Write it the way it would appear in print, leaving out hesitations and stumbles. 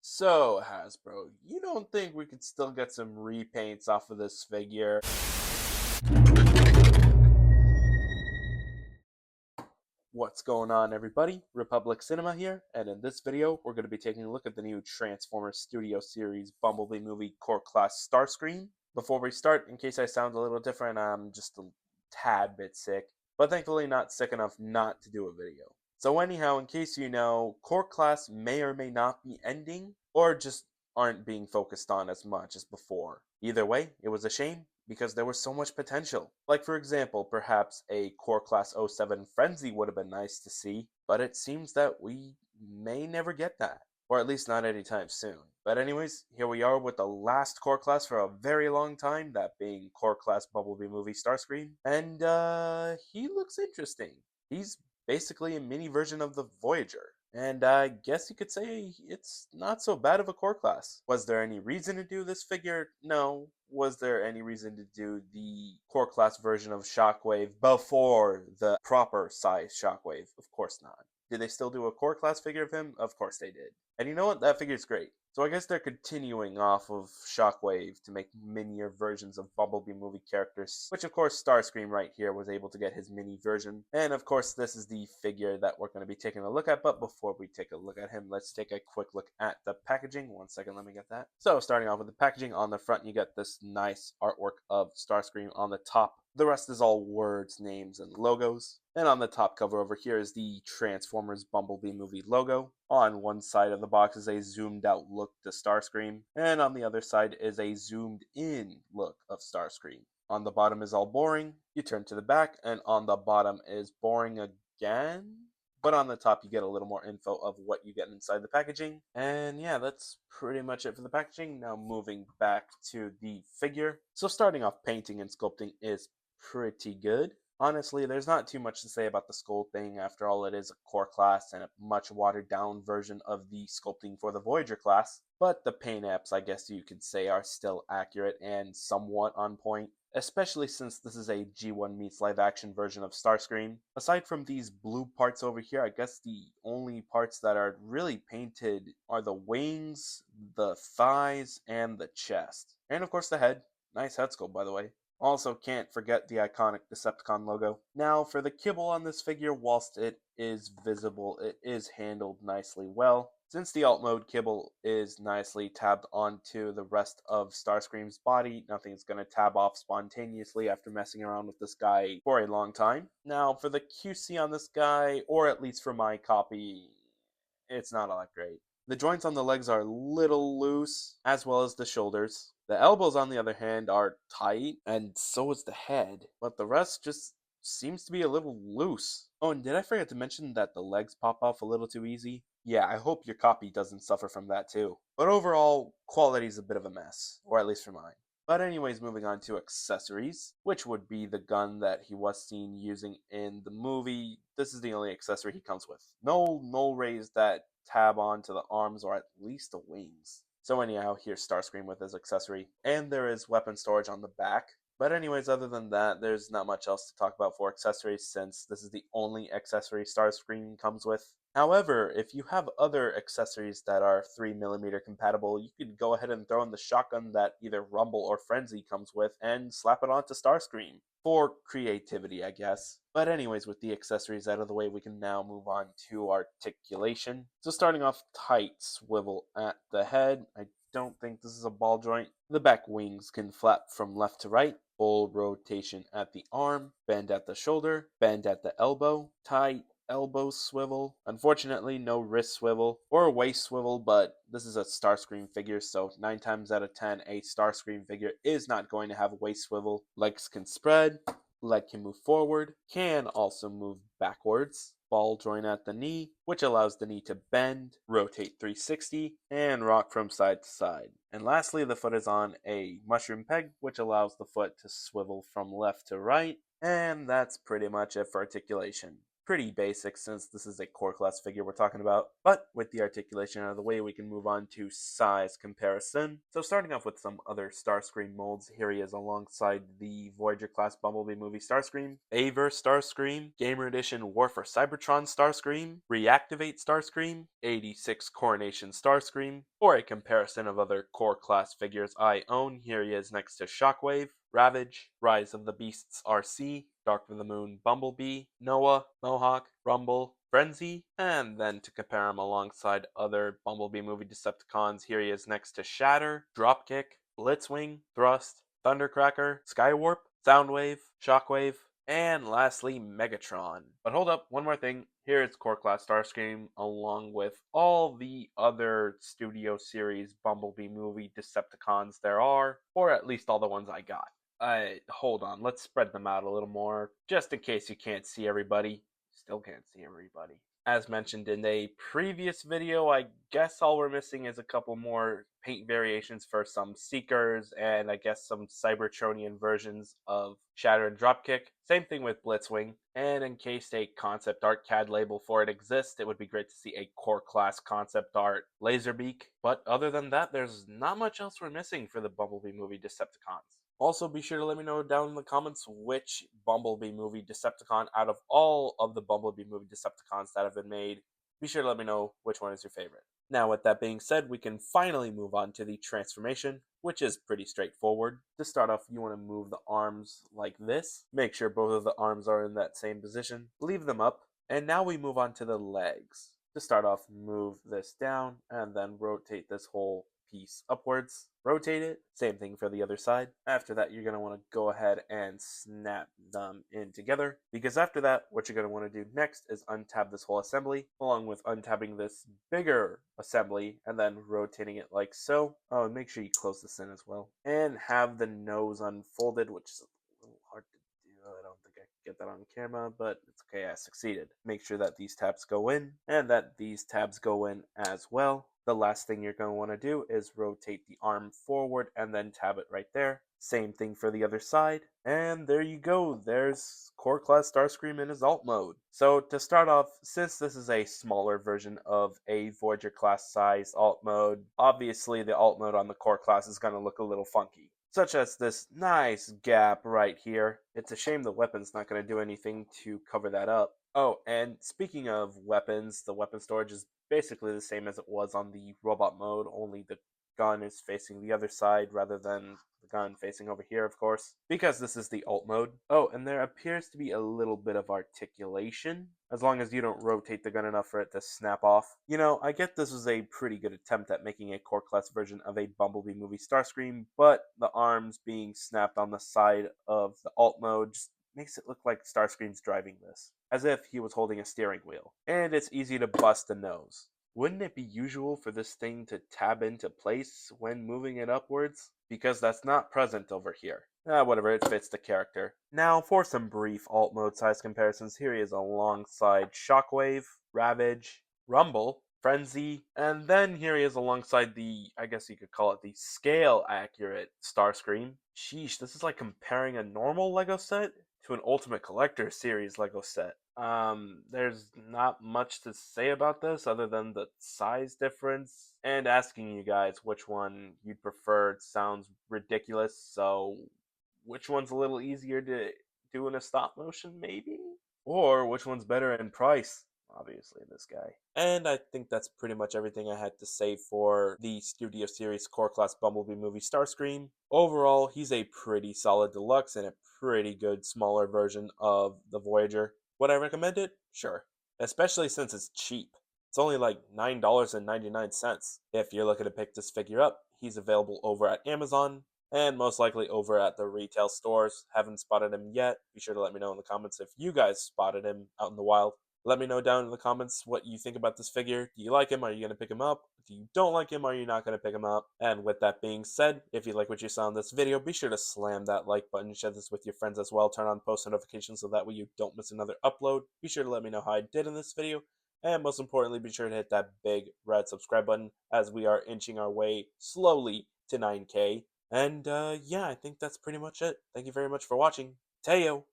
So, Hasbro, you don't think we could still get some repaints off of this figure? What's going on, everybody? Republic Cinema here, and in this video, we're going to be taking a look at the new Transformers Studio Series Bumblebee movie Core Class Starscream. Before we start, in case I sound a little different, I'm just a tad bit sick, but thankfully not sick enough not to do a video. So anyhow, in case you know, Core Class may or may not be ending, or just aren't being focused on as much as before. Either way, it was a shame, because there was so much potential. Like for example, perhaps a Core Class '07 Frenzy would have been nice to see, but it seems that we may never get that. Or at least not anytime soon. But anyways, here we are with the last Core Class for a very long time, that being Core Class Bumblebee movie Starscream. And he looks interesting. He's basically a mini version of the Voyager. And I guess you could say it's not so bad of a core class. Was there any reason to do this figure? No. Was there any reason to do the core class version of Shockwave before the proper size Shockwave? Of course not. Did they still do a core class figure of him? Of course they did. And you know what? That figure's great. So I guess they're continuing off of Shockwave to make minier versions of Bumblebee movie characters, which of course Starscream right here was able to get his mini version. And of course this is the figure that we're going to be taking a look at, but before we take a look at him, let's take a quick look at the packaging. One second, let me get that. So starting off with the packaging, on the front you get this nice artwork of Starscream on the top. The rest is all words, names, and logos. And on the top cover over here is the Transformers Bumblebee movie logo. On one side of the box is a zoomed out look to Starscream, and on the other side is a zoomed in look of Starscream. On the bottom is all boring. You turn to the back, and on the bottom is boring again. But on the top, you get a little more info of what you get inside the packaging. And yeah, that's pretty much it for the packaging. Now moving back to the figure. So starting off, painting and sculpting is pretty good. Honestly, there's not too much to say about the sculpting. After all, it is a core class and a much watered down version of the sculpting for the Voyager class. But the paint apps, I guess you could say, are still accurate and somewhat on point, especially since this is a G1 meets live action version of Starscream. Aside from these blue parts over here, I guess the only parts that are really painted are the wings, the thighs, and the chest. And of course the head. Nice head sculpt, by the way. Also, can't forget the iconic Decepticon logo. Now, for the kibble on this figure, whilst it is visible, it is handled nicely well. Since the alt mode kibble is nicely tabbed onto the rest of Starscream's body, nothing's going to tab off spontaneously after messing around with this guy for a long time. Now, for the QC on this guy, or at least for my copy, it's not all that great. The joints on the legs are a little loose, as well as the shoulders. The elbows, on the other hand, are tight, and so is the head, but the rest just seems to be a little loose. Oh, and did I forget to mention that the legs pop off a little too easy? Yeah, I hope your copy doesn't suffer from that too. But overall, quality's a bit of a mess, or at least for mine. But anyways, moving on to accessories, which would be the gun that he was seen using in the movie. This is the only accessory he comes with. No null rays that tab onto the arms or at least the wings. So anyhow, here's Starscream with his accessory, and there is weapon storage on the back. But anyways, other than that, there's not much else to talk about for accessories, since this is the only accessory Starscream comes with. However, if you have other accessories that are 3mm compatible, you could go ahead and throw in the shotgun that either Rumble or Frenzy comes with and slap it onto Starscream. For creativity, I guess. But anyways, with the accessories out of the way, we can now move on to articulation. So starting off, tight swivel at the head. I don't think this is a ball joint. The back wings can flap from left to right. Full rotation at the arm, bend at the shoulder, bend at the elbow, tight elbow swivel. Unfortunately, no wrist swivel or waist swivel, but this is a Starscream figure, so 9 times out of 10, a Starscream figure is not going to have a waist swivel. Legs can spread, leg can move forward, can also move backwards. Ball joint at the knee, which allows the knee to bend, rotate 360, and rock from side to side. And lastly, the foot is on a mushroom peg, which allows the foot to swivel from left to right. And that's pretty much it for articulation. Pretty basic, since this is a core class figure we're talking about. But with the articulation out of the way, we can move on to size comparison. So starting off with some other Starscream molds, here he is alongside the Voyager class Bumblebee movie Starscream, Averse Starscream, Gamer Edition War for Cybertron Starscream, Reactivate Starscream, 86 Coronation Starscream, For a comparison of other core class figures I own, here he is next to Shockwave, Ravage, Rise of the Beasts RC, Dark of the Moon Bumblebee, Noah, Mohawk, Rumble, Frenzy, and then to compare him alongside other Bumblebee movie Decepticons, here he is next to Shatter, Dropkick, Blitzwing, Thrust, Thundercracker, Skywarp, Soundwave, Shockwave, and lastly, Megatron. But hold up, one more thing. Here is Core Class Starscream, along with all the other Studio Series Bumblebee movie Decepticons there are, or at least all the ones I got. Hold on, let's spread them out a little more, just in case you can't see everybody. Still can't see everybody. As mentioned in a previous video, I guess all we're missing is a couple more paint variations for some Seekers, and I guess some Cybertronian versions of Shatter and Dropkick. Same thing with Blitzwing, and in case a concept art CAD label for it exists, it would be great to see a core class concept art Laserbeak. But other than that, there's not much else we're missing for the Bumblebee movie Decepticons. Also, be sure to let me know down in the comments which Bumblebee movie Decepticon out of all of the Bumblebee movie Decepticons that have been made. Be sure to let me know which one is your favorite. Now, with that being said, we can finally move on to the transformation, which is pretty straightforward. To start off, you want to move the arms like this. Make sure both of the arms are in that same position. Leave them up. And now we move on to the legs. To start off, move this down and then rotate this whole piece upwards. Rotate it. Same thing for the other side. After that, you're going to want to go ahead and snap them in together, because after that, what you're going to want to do next is untab this whole assembly, along with untabbing this bigger assembly and then rotating it like so. Oh, and make sure you close this in as well. And have the nose unfolded, which is a little hard to do. I don't think I can get that on camera, but it's okay, I succeeded. Make sure that these tabs go in and that these tabs go in as well. The last thing you're going to want to do is rotate the arm forward and then tab it right there. Same thing for the other side. And there you go. There's Core Class Starscream in his alt mode. So to start off, since this is a smaller version of a Voyager class size alt mode, obviously the alt mode on the Core Class is going to look a little funky, such as this nice gap right here. It's a shame the weapon's not going to do anything to cover that up. Oh, and speaking of weapons, the weapon storage is basically the same as it was on the robot mode, only the gun is facing the other side rather than the gun facing over here, of course, because this is the alt mode. Oh, and there appears to be a little bit of articulation, as long as you don't rotate the gun enough for it to snap off. You know, I get this was a pretty good attempt at making a core class version of a Bumblebee movie Starscream, but the arms being snapped on the side of the alt mode just makes it look like Starscream's driving this, as if he was holding a steering wheel. And it's easy to bust a nose. Wouldn't it be usual for this thing to tab into place when moving it upwards? Because that's not present over here. Whatever, it fits the character. Now, for some brief alt mode size comparisons, here he is alongside Shockwave, Ravage, Rumble, Frenzy, and then here he is alongside the, I guess you could call it the scale accurate Starscream. Sheesh, this is like comparing a normal Lego set to an Ultimate Collector Series Lego set. There's not much to say about this other than the size difference and asking you guys which one you'd prefer. It sounds ridiculous, so which one's a little easier to do in a stop motion, maybe? Or which one's better in price? Obviously, this guy. And I think that's pretty much everything I had to say for the Studio Series Core Class Bumblebee movie Starscream. Overall, he's a pretty solid deluxe and a pretty good smaller version of the Voyager. Would I recommend it? Sure. Especially since it's cheap. It's only like $9.99. If you're looking to pick this figure up, he's available over at Amazon and most likely over at the retail stores. Haven't spotted him yet. Be sure to let me know in the comments if you guys spotted him out in the wild. Let me know down in the comments what you think about this figure. Do you like him? Are you going to pick him up? If you don't like him, are you not going to pick him up? And with that being said, if you like what you saw in this video, be sure to slam that like button, share this with your friends as well, turn on post notifications so that way you don't miss another upload. Be sure to let me know how I did in this video. And most importantly, be sure to hit that big red subscribe button as we are inching our way slowly to 9K. And yeah, I think that's pretty much it. Thank you very much for watching. Teo!